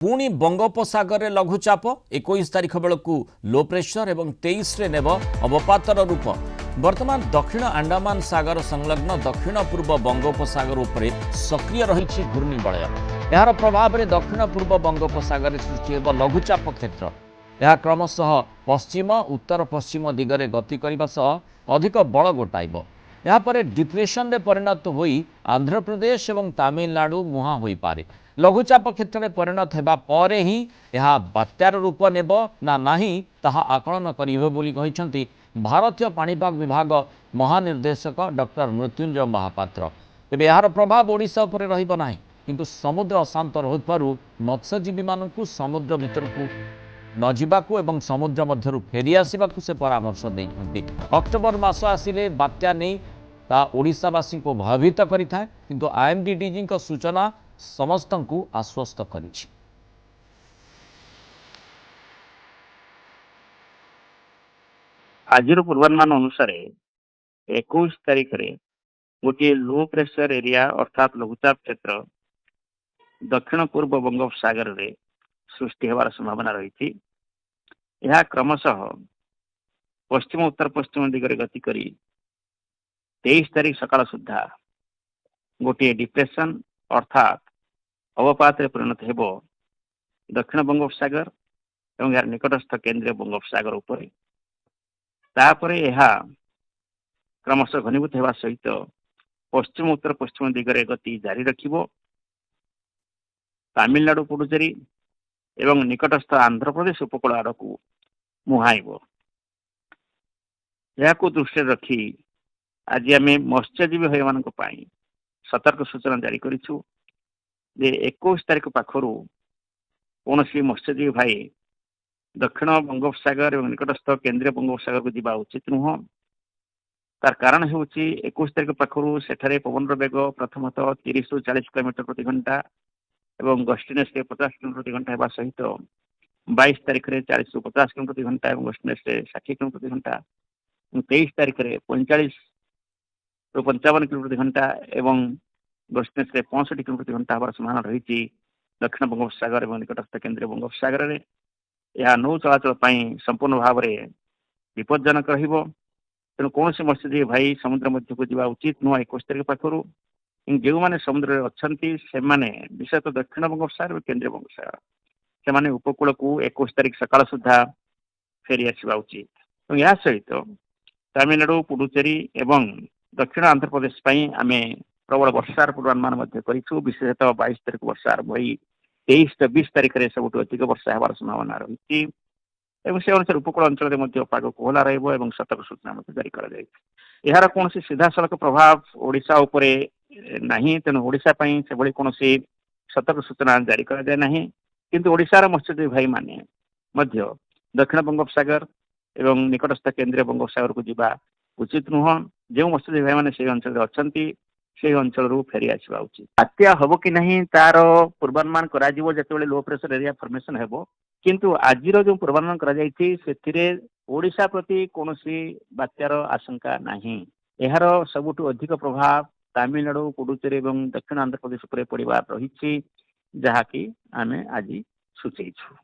पुणी बंगोपसागर में लघुचाप 21 तारिख बेलू लो प्रेशर और 23 रे नेब अवपातर रूप। वर्तमान दक्षिण अंडमान सागर संलग्न दक्षिण पूर्व बंगोपसागर उपरे सक्रिय रही घूर्णिबलय। यार प्रभाव में दक्षिण पूर्व बंगोपसागर सृष्टि होब लघुचाप क्षेत्र। यह क्रमशः पश्चिम उत्तर पश्चिम दिगरे गति करने सह अधिक बल गोटाइब। यापर डिप्रेशन में परिणत हो आंध्र प्रदेश और तमिलनाडु मुहां हो पारे। लघुचाप क्षेत्र में परिणत होगा पर ही यह बात्यार रूप नेब ना नहीं ताहा आकलन करिवे भारतीय पाणीपाग विभाग महानिर्देशक डॉक्टर मृत्युंजय महापात्र। तेज यार प्रभाव ओडिशा उपर रहिब नाही, किंतु समुद्र अशांत रहुथबारु मत्स्यजीवी मानकु समुद्र भितर को न जावाकू एवं समुद्र मध्यरु फेरी आसिबाकू से परामर्श देइछन्ति। अक्टोबर मास आसिले बात्या नहीं ता ओडिशावासी को भयभीत करिथाय, किंतु आईएमडीडीजी को सूचना समस्त को आश्वस्त करिछि। आज पूर्वानुमान अनुसार 21 तारिख रे गोटे लो प्रेशर एरिया अर्थात लघुचाप क्षेत्र दक्षिण पूर्व बंगोपसागर रे सृष्टि होवार संभावना रही। यह क्रमशः पश्चिम उत्तर पश्चिम दिगरे गति करी 23 तारिख सकाळ सुधा गोटे डिप्रेशन अर्थात अवपात परिणत हेब दक्षिण बंगोपसागर और यार निकटस्थ केंद्रीय बंगोपसागर उपर। तापर यह क्रमशः घनीभूत होगा सहित पश्चिम उत्तर पश्चिम दिगरे गति जारी रखिबो। तमिलनाडु पुडुचेरी एवं निकटस्थ आंध्र प्रदेश उपकूल आड़ को मुहाइब। यह दृष्टि रखी आज आम मत्स्यजीवी भाई मान सतर्क सूचना जारी करिछु जे 21 तारिख पाखरु कौन मत्स्यजीवी भाई दक्षिण बंगोपसागर और निकटस्थ केंद्रीय बंगोपसागर को जावा उचित नुह। तार कारण हूँ 21 तारिख पाखरु सेठारे पवन वेग प्रथमतः 30 ରୁ 40 किलोमीटर प्रति घंटा एवं गस्टिनेस 50 किलोमीटर प्रति घंटा होगा सहित 22 तारिख में 40 ରୁ 50 किलोमीटर प्रति घंटा और गस्टिनेस 60 किलोमीटर प्रति घंटा। 23 तारिख में 45 ରୁ 55 किलोमीटर प्रति घंटा एवं गस्टिनेस 65 किलोमीटर प्रति घंटा होवार संभावना रही दक्षिण बंगोपसागर और निकटस्थ केंद्रीय बंगोपसागर में। यह नौ चलाचल संपूर्ण भाव में विपज्जनक रहिबो। तेणु कौन से मत्स्यजीवी भाई समुद्र मध्य को जावा उचित नुह 21 तारिख पाखरु। जो मैंने समुद्र में अच्छा से विशेषतः दक्षिण बंगोपसागर और केंद्रीय बंगोपसागर से उपकूल को 21 तारिख सकाळ सुधा फेरी आसवा उचित। या सहित तमिलनाडु पुडुचेरी एवं दक्षिण आंध्र प्रदेश आम प्रबल वर्षार पूर्वानुमान करूँ। विशेषतः 22 तारिख वर्षा आरंभ हो 23 से 20 तारिख में सबुठ अधिक वर्षा होवार संभावना रही। से अनुसार उपकूल अंचल पाग कोहला रही सतर्क सूचना जारी कर यार कौन सीधा सड़क प्रभाव ओडिशा उपरे नहीं। तेणु ओडिशा से भली कौन सतर्क सूचना जारी कर जाए नहीं, किंतु ओडिशार मत्स्यजीवी भाई माने मध्य दक्षिण बंगोपसागर एवं निकटस्थ केंद्रीय बंगोपसागर को जावा उचित नुह। जो मत्स्यजीवी भाई मैंने से अंचल अच्छा से अंचल फेरी आसवा उचित। बात्या हम कि नहीं तार पूर्वानुमान करते लो प्रेशर एरिया फॉर्मेशन हेबो, किंतु आज जो पूर्वानुमान कर ओडिशा प्रति कौन बात्यार आशंका नहीं। यार सबुठ अधिक प्रभाव तमिलनाडु पुडुचेरी और दक्षिण आंध्र प्रदेश पर पड़ार रही, जहाँकि आम आज सूचीछु।